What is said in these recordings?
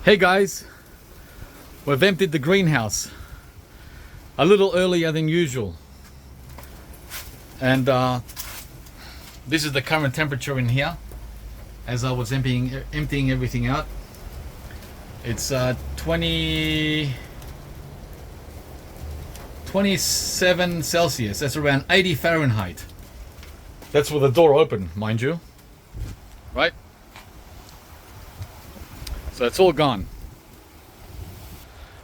Hey guys, we've emptied the greenhouse a little earlier than usual, and this is the current temperature in here as I was emptying everything out. It's 27 Celsius. That's around 80 Fahrenheit. That's with the door open, mind you, right? So it's all gone.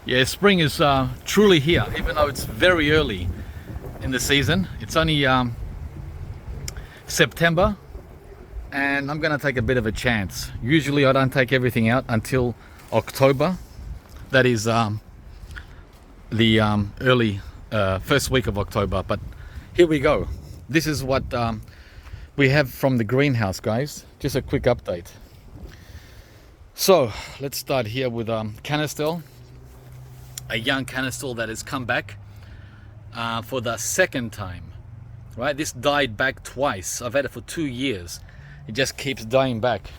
Yeah, spring is truly here, even though it's very early in the season. It's only September, and I'm gonna take a bit of a chance. Usually I don't take everything out until October. That is the early first week of October, but here we go. This is what we have from the greenhouse, guys. Just a quick update. So let's start here with canistel, a young canistel that has come back for the second time, right? This died back twice. I've had it for 2 years. It just keeps dying back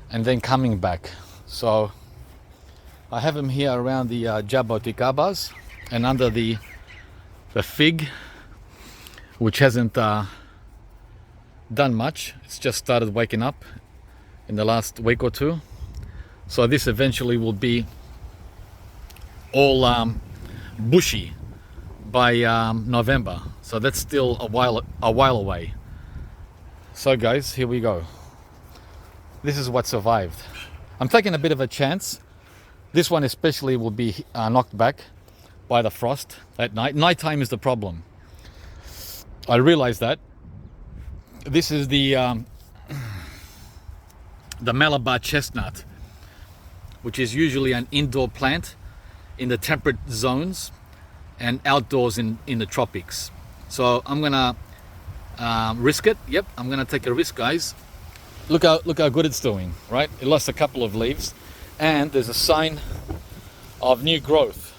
and then coming back. So I have him here around the jaboticabas and under the fig, which hasn't done much. It's just started waking up in the last week or two. So this eventually will be all bushy by November. So that's still a while away. So guys, here we go. This is what survived. I'm taking a bit of a chance. This one especially will be knocked back by the frost at night. Nighttime is the problem. I realize that. This is the Malabar chestnut, which is usually an indoor plant in the temperate zones and outdoors in the tropics. So I'm gonna risk it. Yep, I'm gonna take a risk, guys. Look how good it's doing, right? It lost a couple of leaves, and there's a sign of new growth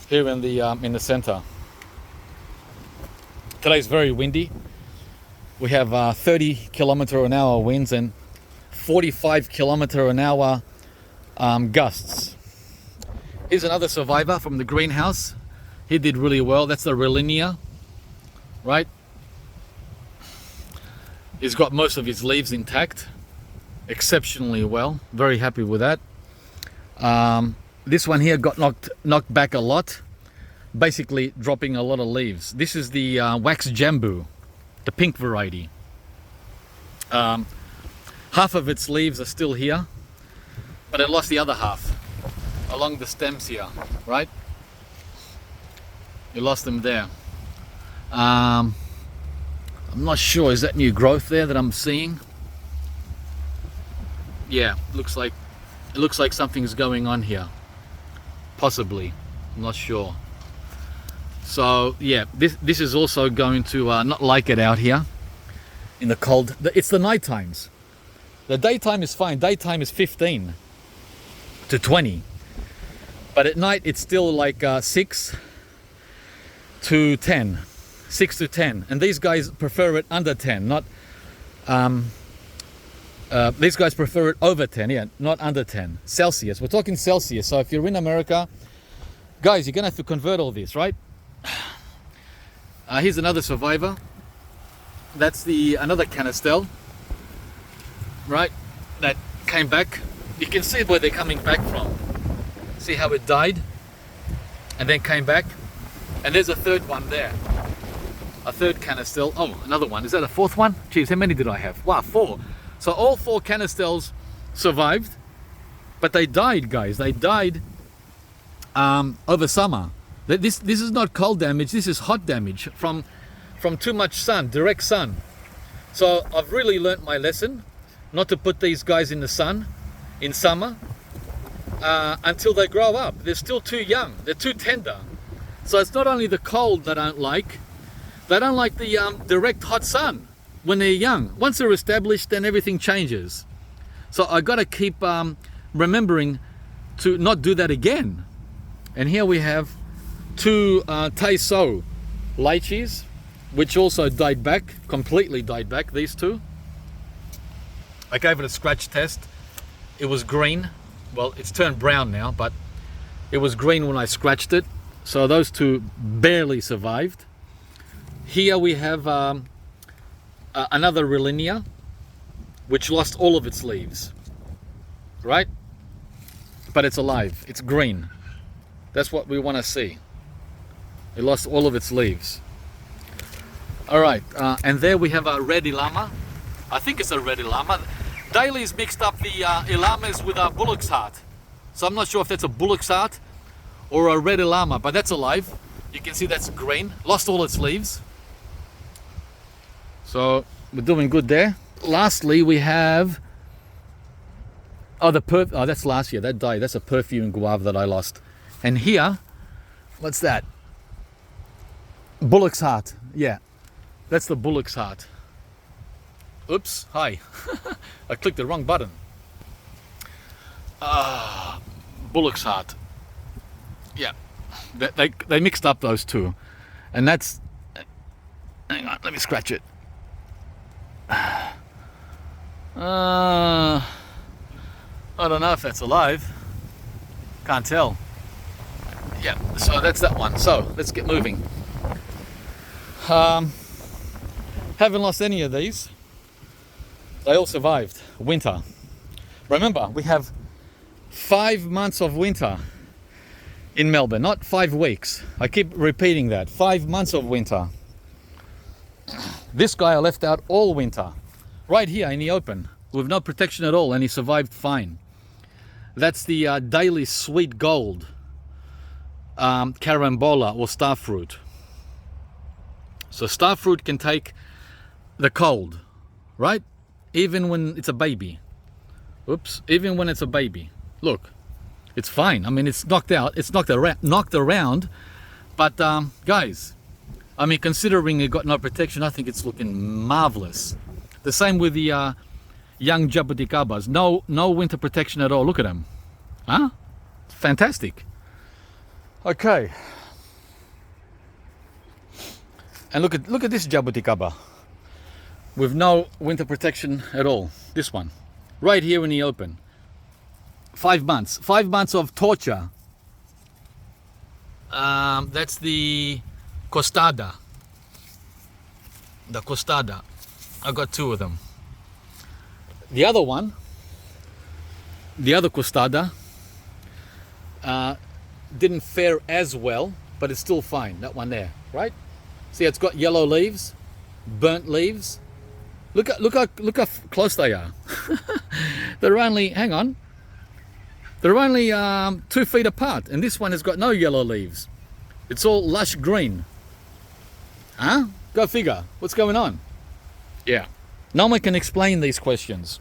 here in the center. Today's very windy. We have 30-kilometer-an-hour winds and 45-kilometer-an-hour gusts. Here's another survivor from the greenhouse. He did really well. That's the Relinia, right? He's got most of his leaves intact, exceptionally well. Very happy with that. This one here got knocked back a lot, basically dropping a lot of leaves. This is the wax jambu, the pink variety. Half of its leaves are still here, but it lost the other half along the stems here, right? You lost them there. I'm not sure, is that new growth there that I'm seeing? Yeah, it looks like something's going on here. Possibly, I'm not sure. So yeah, this is also going to not like it out here in the cold. It's the night times. The daytime is fine. Daytime is 15 to 20. But at night it's still like 6 to 10. 6 to 10. And these guys prefer it under 10, not these guys prefer it over 10, yeah, not under 10 Celsius. We're talking Celsius. So if you're in America, guys, you're gonna have to convert all this, right? Here's another survivor. That's another canistel, right? That came back. You can see where they're coming back from. See how it died and then came back? And there's a third one there. A third canistel. Oh, another one. Is that a fourth one? Jeez, how many did I have? Wow, 4. So all 4 canistels survived, but they died, guys. They died over summer. This is not cold damage. This is hot damage from too much sun, direct sun. So I've really learnt my lesson, not to put these guys in the sun in summer until they grow up. They're still too young. They're too tender. So it's not only the cold they don't like. They don't like the direct hot sun when they're young. Once they're established, then everything changes. So I got to keep remembering to not do that again. And here we have 2 Taiso lychees, which also died back, completely died back, these 2. I gave it a scratch test. It was green. well, it's turned brown now, but it was green when I scratched it. So those two barely survived. Here we have another Relinia, which lost all of its leaves, right? But it's alive, it's green. That's what we want to see. It lost all of its leaves. All right, and there we have a red Ilama. I think it's a red Ilama. Daly's mixed up the Ilamas with a bullock's heart. So I'm not sure if that's a bullock's heart or a red Ilama, but that's alive. You can see that's green, lost all its leaves. So we're doing good there. Lastly, we have, oh, that's last year, that died. That's a perfume guava that I lost. And here, what's that? Bullock's heart, yeah. That's the bullock's heart. Oops, hi. I clicked the wrong button. Bullock's heart. Yeah, they mixed up those two. And that's, hang on, let me scratch it. I don't know if that's alive. Can't tell. Yeah, so that's that one. So let's get moving. Haven't lost any of these. They all survived winter. Remember, we have 5 months of winter in Melbourne, not 5 weeks. I keep repeating that. 5 months of winter. This guy I left out all winter, right here in the open, with no protection at all, and he survived fine. That's the Daily Sweet Gold carambola or starfruit. So starfruit can take the cold, right? Even when it's a baby. Oops, even when it's a baby. Look, it's fine. I mean, it's knocked out, it's knocked around, but guys, I mean, considering it got no protection, I think it's looking marvelous. The same with the young jabuticabas. No winter protection at all. Look at them. Huh? Fantastic. Okay. And look at this jabuticaba with no winter protection at all. This one, right here in the open. 5 months. 5 months of torture. That's the costada. The costada. I got 2 of them. The other one, the other costada, didn't fare as well, but it's still fine. That one there, right? See, it's got yellow leaves, burnt leaves. Look how close they are. They're only, hang on, they're only 2 feet apart, and this one has got no yellow leaves. It's all lush green. Huh? Go figure. What's going on? Yeah. No one can explain these questions.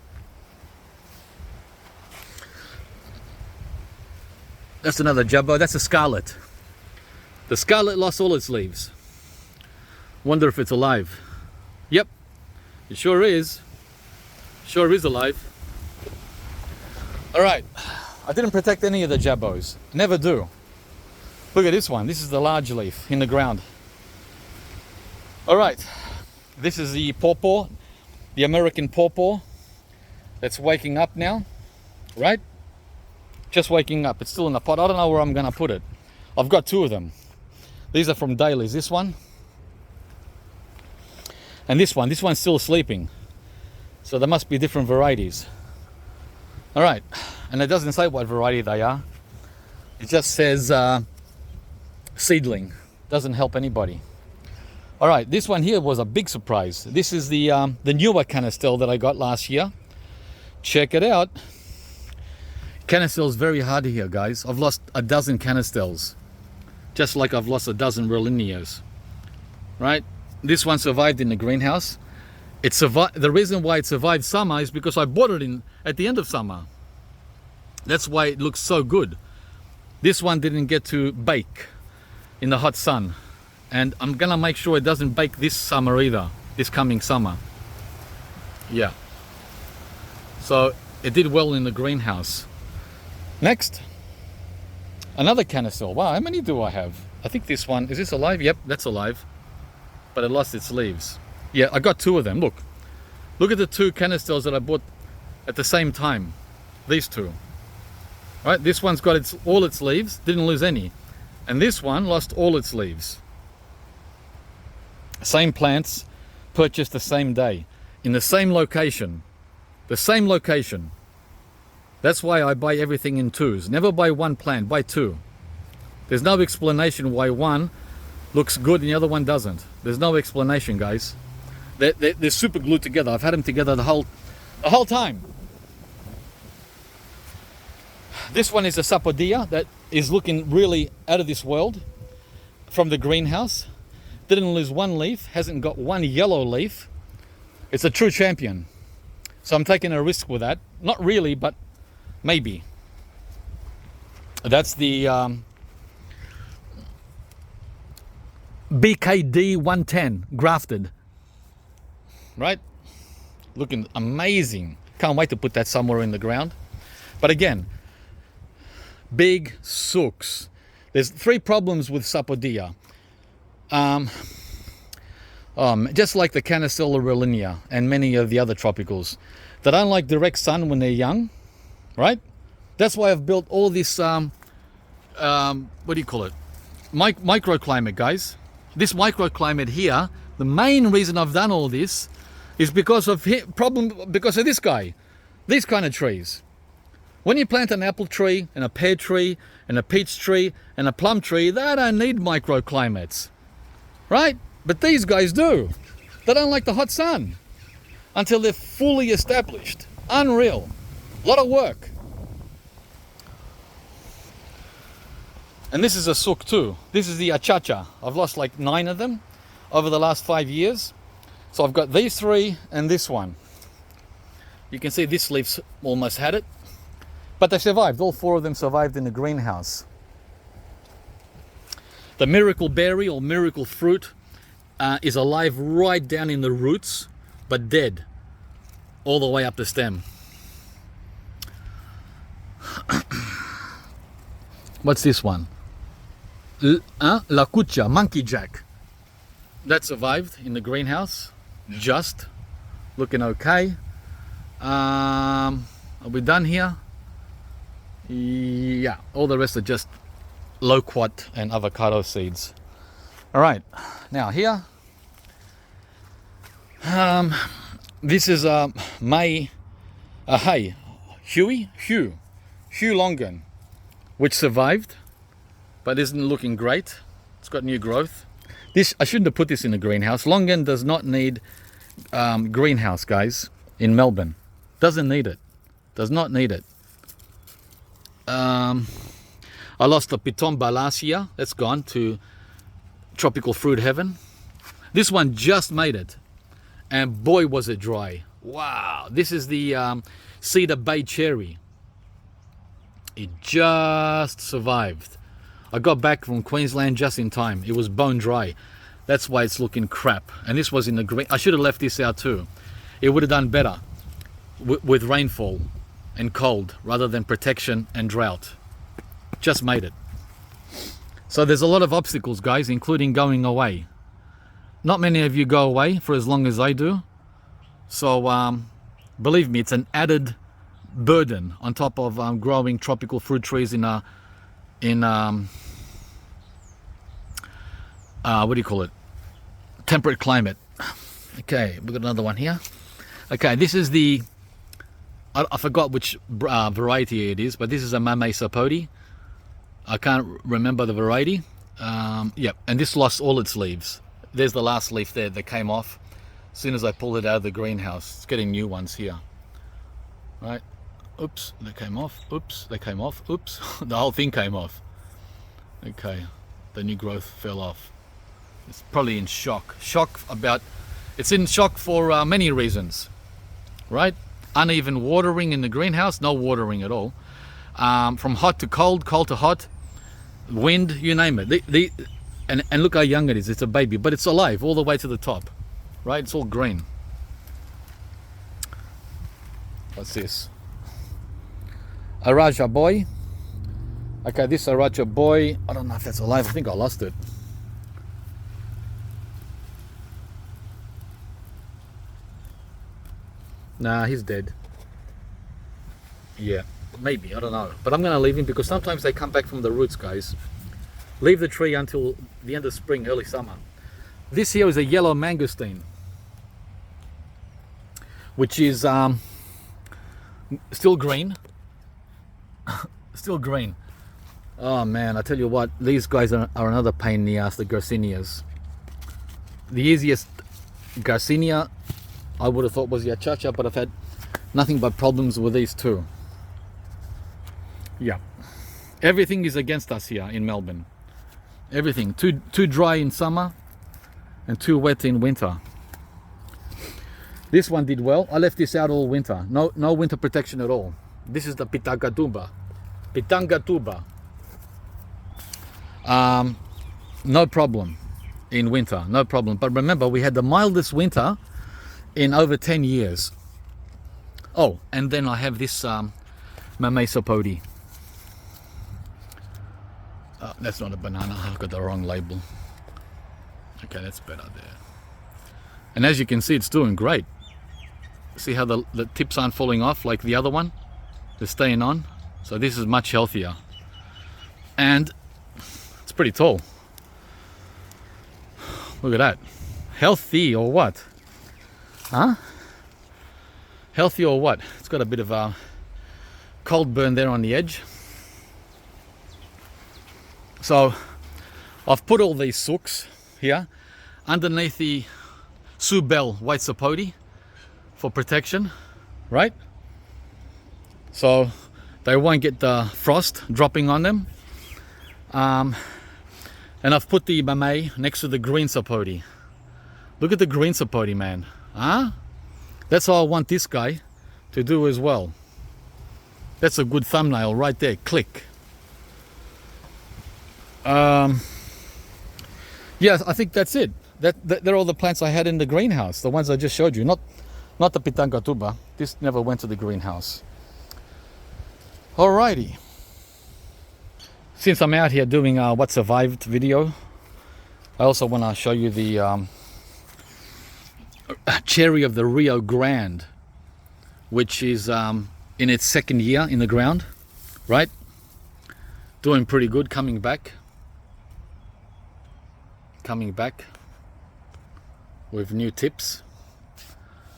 That's another jumbo. That's a scarlet. The scarlet lost all its leaves. Wonder if it's alive. Yep, it sure is. Sure is alive. All right, I didn't protect any of the jabbos. Never do. Look at this one. This is the large leaf in the ground. All right, this is the pawpaw, the American pawpaw that's waking up now, right? Just waking up. It's still in the pot. I don't know where I'm gonna put it. I've got 2 of them. These are from Daly's. This one and this one. This one's still sleeping. So there must be different varieties. All right, and it doesn't say what variety they are. It just says seedling. Doesn't help anybody. All right, this one here was a big surprise. This is the newer canistel that I got last year. Check it out. Canistel's very hard here, guys. I've lost a dozen canistels, just like I've lost a dozen Rolinias. Right? This one survived in the greenhouse. It survived. The reason why it survived summer is because I bought it in at the end of summer. That's why it looks so good. This one didn't get to bake in the hot sun, and I'm gonna make sure it doesn't bake this summer either. This coming summer. Yeah. So it did well in the greenhouse. Next, another canistel. Wow, how many do I have? I think this one, is this alive? Yep, that's alive. But it lost its leaves. Yeah, I got 2 of them. Look at the 2 canistels that I bought at the same time. These 2. Right, this one's got all its leaves, didn't lose any. And this one lost all its leaves. Same plants, purchased the same day, in the same location. The same location. That's why I buy everything in twos. Never buy one plant, buy two. There's no explanation why one looks good and the other one doesn't. There's no explanation, guys. They're super glued together. I've had them together the whole time. This one is a Sapodilla that is looking really out of this world from the greenhouse. Didn't lose one leaf, hasn't got one yellow leaf. It's a true champion. So I'm taking a risk with that. Not really, but maybe. That's the BKD 110 grafted. Right? Looking amazing. Can't wait to put that somewhere in the ground. But again, big sooks. There's 3 problems with Sapodilla. Just like the Canicella relinia and many of the other tropicals. They don't like direct sun when they're young, right? That's why I've built all this, what do you call it? Microclimate, guys. This microclimate here, the main reason I've done all this is because of this guy. These kind of trees. When you plant an apple tree and a pear tree and a peach tree and a plum tree, they don't need microclimates, right? But these guys do. They don't like the hot sun until they're fully established. Unreal. A lot of work. And this is a sook too. This is the achacha. I've lost like 9 of them over the last 5 years. So I've got these 3 and this one. You can see this leaf's almost had it. But they survived. All 4 of them survived in the greenhouse. The miracle berry or miracle fruit is alive right down in the roots, but dead all the way up the stem. What's this one? La Cucha, monkey jack. That survived in the greenhouse. Just looking okay. Are we done here? Yeah, all the rest are just loquat and avocado seeds. All right, now here, this is Hugh Longan, which survived, but isn't looking great. It's got new growth. This, I shouldn't have put this in the greenhouse. Longan does not need greenhouse, guys, in Melbourne. Doesn't need it. Does not need it. I lost the Pitomba last year. That's gone to tropical fruit heaven. This one just made it. And boy, was it dry. Wow. This is the Cedar Bay cherry. It just survived. I got back from Queensland just in time. It was bone dry. That's why it's looking crap. And this was in the green. I should have left this out too. It would have done better with rainfall and cold rather than protection and drought. Just made it. So there's a lot of obstacles, guys, including going away. Not many of you go away for as long as I do. So believe me, it's an added burden on top of growing tropical fruit trees in what do you call it? Temperate climate. Okay, we've got another one here. Okay, this is the, I forgot which variety it is, but this is a Mame Sapodi. I can't remember the variety. Yep, and this lost all its leaves. There's the last leaf there that came off as soon as I pulled it out of the greenhouse. It's getting new ones here. Right? Oops, they came off. Oops, they came off. Oops, the whole thing came off. Okay, the new growth fell off. It's probably in shock. It's in shock for many reasons. Right? Uneven watering in the greenhouse, no watering at all. From hot to cold, cold to hot, wind, you name it. And look how young it is. It's a baby, but it's alive all the way to the top. Right? It's all green. What's this? Araja boy. Okay, this Araja boy, I don't know if that's alive. I think I lost it. Nah, he's dead. Yeah, maybe, I don't know. But I'm going to leave him because sometimes they come back from the roots, guys. Leave the tree until the end of spring, early summer. This here is a yellow mangosteen, which is still green. Still green. Oh man, I tell you what, these guys are another pain in the ass, the Garcinias. The easiest Garcinia I would have thought was the Achacha, but I've had nothing but problems with these two. Yeah, everything is against us here in Melbourne. Everything. Too dry in summer and too wet in winter. This one did well. I left this out all winter. No winter protection at all. This is the Pitangatuba. Pitangatuba. No problem in winter, no problem. But remember, we had the mildest winter in over 10 years. Oh, and then I have this Mamesopodi. That's not a banana, I've got the wrong label. Okay, that's better there. And as you can see, it's doing great. See how the tips aren't falling off like the other one? They're staying on. So this is much healthier. And it's pretty tall. Look at that. Healthy or what? Huh? Healthy or what? It's got a bit of a cold burn there on the edge. So I've put all these sooks here underneath the Subel white sapodi for protection, right? So they won't get the frost dropping on them. And I've put the Mamey next to the green sapodi. Look at the green sapodi, man. Huh? That's how I want this guy to do as well. That's a good thumbnail right there. Click. Yeah, I think that's it. They're all the plants I had in the greenhouse. The ones I just showed you. Not the Pitangatuba. This never went to the greenhouse. Alrighty. Since I'm out here doing a what survived video, I also want to show you the cherry of the Rio Grande, which is in its second year in the ground, right? Doing pretty good, coming back with new tips.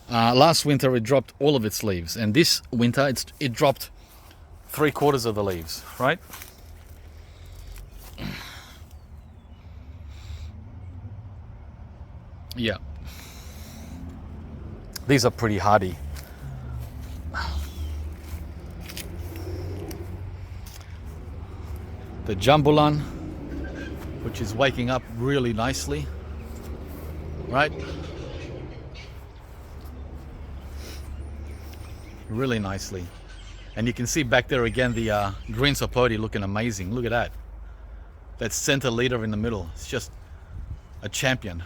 Last winter it dropped all of its leaves, and this winter it dropped 3/4 of the leaves, right? Yeah, these are pretty hardy. The Jambulan, which is waking up really nicely, right? Really nicely. And you can see back there again the green sapodi looking amazing. Look at that. That center leader in the middle. It's just a champion.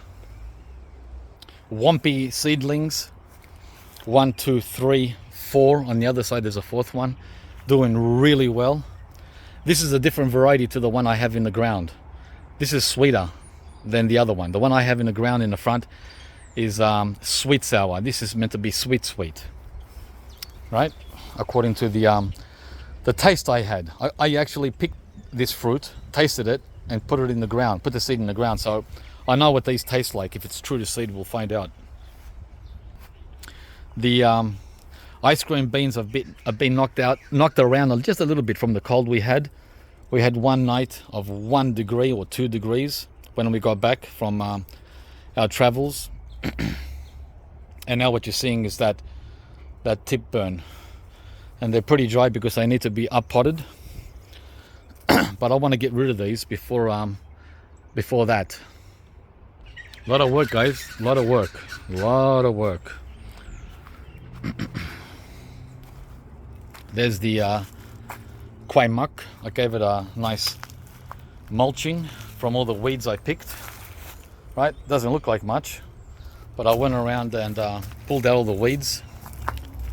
Wampy seedlings. 1, 2, 3, 4. On the other side there's a fourth one. Doing really well. This is a different variety to the one I have in the ground. This is sweeter than the other one. The one I have in the ground in the front is sweet sour. This is meant to be sweet, right? According to the taste I had. I actually picked this fruit, tasted it, and put it in the ground, put the seed in the ground. So I know what these taste like. If it's true to seed, we'll find out. The ice cream beans have been knocked around just a little bit from the cold we had. We had one night of 1 degree or 2 degrees when we got back from our travels. And now what you're seeing is that tip burn. And they're pretty dry because they need to be up potted. But I want to get rid of these before that. A lot of work, guys. A lot of work. There's the Kwai muck. I gave it a nice mulching from all the weeds I picked. Right? Doesn't look like much, but I went around and pulled out all the weeds.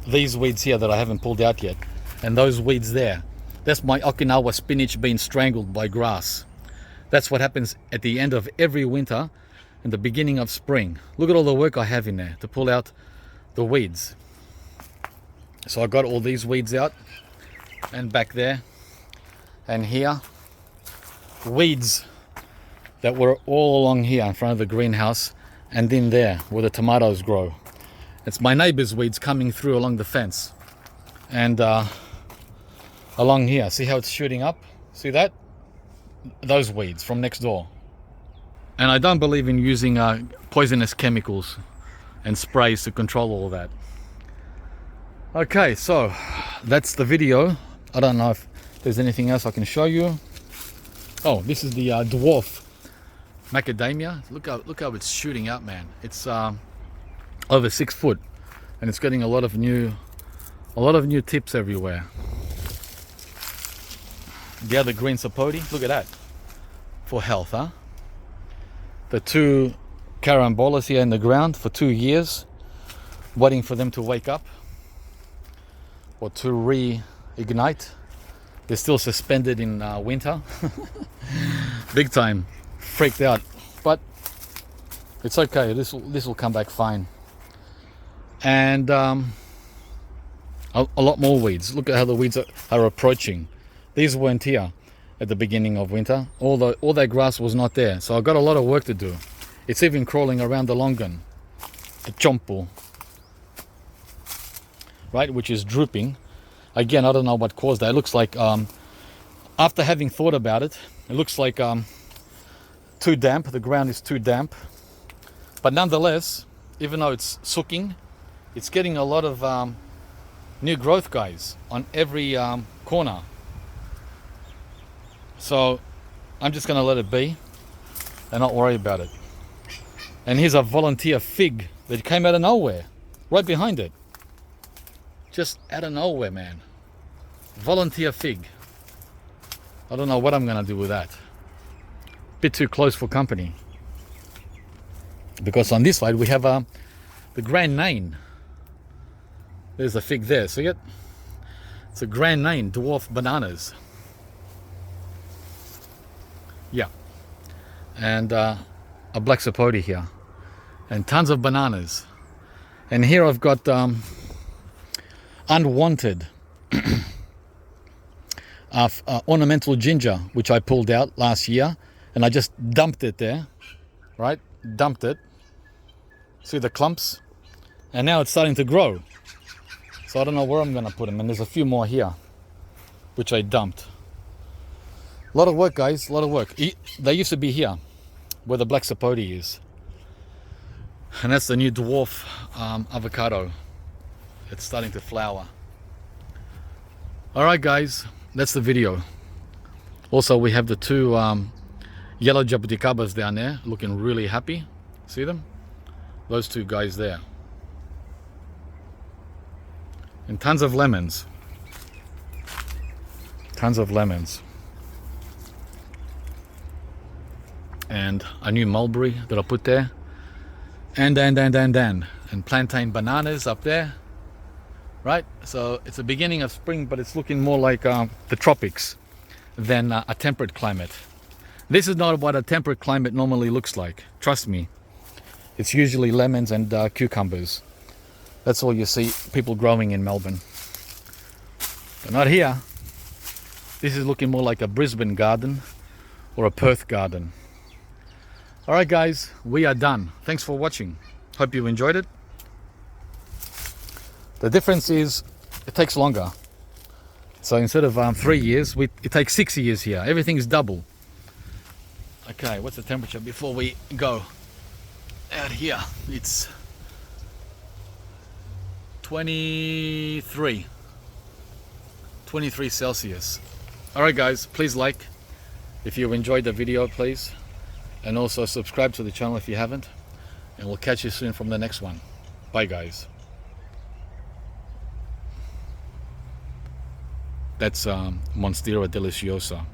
These weeds here that I haven't pulled out yet, and those weeds there. That's my Okinawa spinach being strangled by grass. That's what happens at the end of every winter and the beginning of spring. Look at all the work I have in there to pull out the weeds. So I got all these weeds out, and back there and here. Weeds that were all along here in front of the greenhouse, and in there where the tomatoes grow. It's my neighbor's weeds coming through along the fence and along here. See how it's shooting up? See that? Those weeds from next door. And I don't believe in using poisonous chemicals and sprays to control all that. Okay, so that's the video. I don't know if there's anything else I can show you. Oh, this is the dwarf macadamia. Look how it's shooting up, man. It's over 6 foot, and it's getting a lot of new tips everywhere. The other green sapote, look at that, for health, huh? The 2 carambolas here in the ground for 2 years, waiting for them to wake up or to reignite. They're still suspended in winter. Big time, freaked out, but it's okay. This will come back fine. And a lot more weeds. Look at how the weeds are approaching. These weren't here at the beginning of winter. All that grass was not there, so I've got a lot of work to do. It's even crawling around the longan, the chompo, right, which is drooping. Again, I don't know what caused that. It looks like, after having thought about it, it looks like too damp. The ground is too damp. But nonetheless, even though it's sooking, it's getting a lot of new growth, guys, on every corner. So I'm just going to let it be and not worry about it. And here's a volunteer fig that came out of nowhere, right behind it. Just out of nowhere, man. Volunteer fig. I don't know what I'm going to do with that. Bit too close for company. Because on this side we have the Grand Nain. There's a fig there, see it? It's a Grand Nain, dwarf bananas. Yeah. And a black sapote here. And tons of bananas. And here I've got unwanted ornamental ginger, which I pulled out last year, and I just dumped it there, right? Dumped it. See the clumps? And now it's starting to grow. So I don't know where I'm going to put them, and there's a few more here, which I dumped. A lot of work, guys, a lot of work. They used to be here, where the black sapote is. And that's the new dwarf avocado. It's starting to flower. All right, guys, that's the video. Also, we have the 2 yellow jabuticabas down there, looking really happy. See them? Those 2 guys there. And tons of lemons. Tons of lemons. And a new mulberry that I put there. And plantain bananas up there. Right? So it's the beginning of spring, but it's looking more like the tropics than a temperate climate. This is not what a temperate climate normally looks like. Trust me. It's usually lemons and cucumbers. That's all you see people growing in Melbourne. But not here. This is looking more like a Brisbane garden or a Perth garden. Alright, guys, we are done. Thanks for watching. Hope you enjoyed it. The difference is it takes longer. So instead of 3 years, it takes 6 years here. Everything's double. Okay, what's the temperature before we go out here? It's 23 Celsius. Alright, guys, please like if you enjoyed the video, please. And also subscribe to the channel if you haven't. And we'll catch you soon from the next one. Bye, guys. That's Monstera deliciosa.